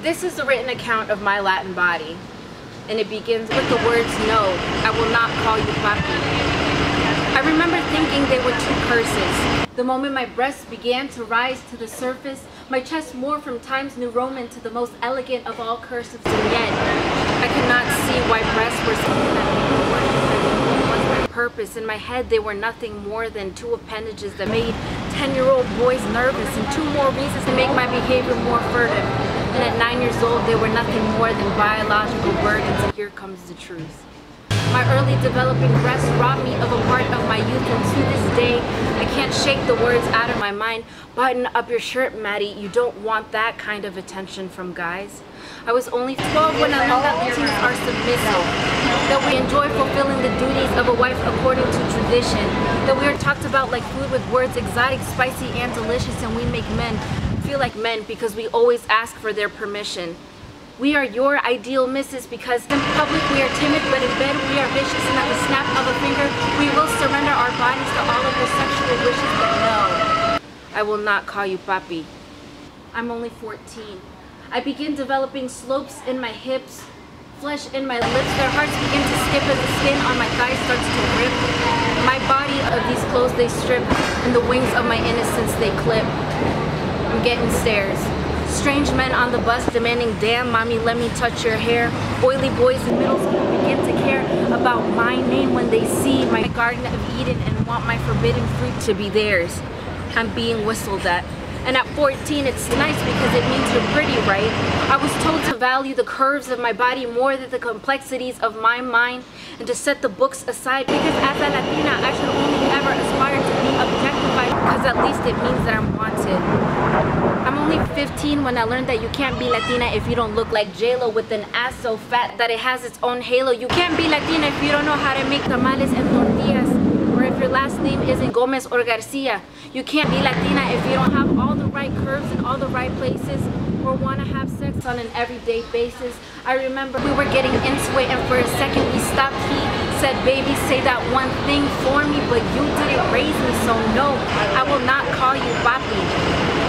This is a written account of my Latin body, and it begins with the words, "No, I will not call you Papi." I remember thinking they were two curses. The moment my breasts began to rise to the surface, my chest morphed from Times New Roman to the most elegant of all cursives, and yet I could not see why breasts were something that people were. Was my purpose. In my head, they were nothing more than two appendages that made 10-year-old boys nervous, and two more reasons to make my behavior more furtive. And at 9 years old, they were nothing more than biological burdens, and here comes the truth. My early developing breasts robbed me of a part of my youth, and to this day, I can't shake the words out of my mind. "Button up your shirt, Maddie. You don't want that kind of attention from guys." I was only 12 when I learned that Latinas are submissive, that we enjoy fulfilling the duties of a wife according to tradition, that we are talked about like food with words exotic, spicy, and delicious, and we make men feel like men because we always ask for their permission. We are your ideal missus because in public we are timid, but in bed we are vicious, and at the snap of a finger we will surrender our bodies to all of your sexual wishes. But no, I will not call you Papi. I'm only 14. I begin developing slopes in my hips, flesh in my lips. Their hearts begin to skip as the skin on my thighs starts to rip. My body of these clothes they strip, and the wings of my innocence they clip. I'm getting stares. Strange men on the bus demanding, "Damn, mommy, let me touch your hair." Oily boys in middle school begin to care about my name when they see my Garden of Eden and want my forbidden fruit to be theirs. I'm being whistled at. And at 14, it's nice because it means you're pretty, right? I was told to value the curves of my body more than the complexities of my mind, and to set the books aside because as a Latina, I should only ever aspire to be objectified because at least it means that I'm wanted. I'm only 15 when I learned that you can't be Latina if you don't look like J-Lo with an ass so fat that it has its own halo. You can't be Latina if you don't know how to make tamales and tortillas, or if your last name isn't Gomez or Garcia. You can't be Latina if you don't have all the right curves in all the right places, or want to have sex on an everyday basis. I remember we were getting into it, and for a second we stopped. He said, "Baby, say that one thing for me, but you didn't raise me, so no, I will not call you Papi.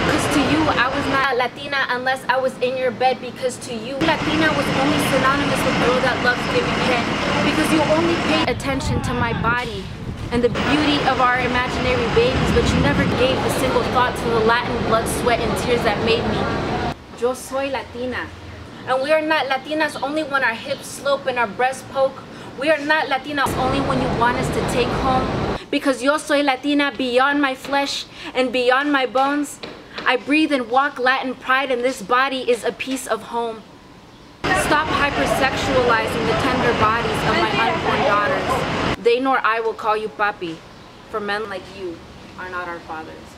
Because to you, I was not Latina unless I was in your bed, because to you, Latina was only synonymous with girl that loves giving head, because you only paid attention to my body and the beauty of our imaginary babies, but you never gave a single thought to the Latin blood, sweat, and tears that made me. Yo soy Latina. And we are not Latinas only when our hips slope and our breasts poke. We are not Latinas only when you want us to take home. Because yo soy Latina beyond my flesh and beyond my bones. I breathe and walk Latin pride, and this body is a piece of home. Stop hypersexualizing the tender bodies of my unborn daughters. They nor I will call you Papi, for men like you are not our fathers.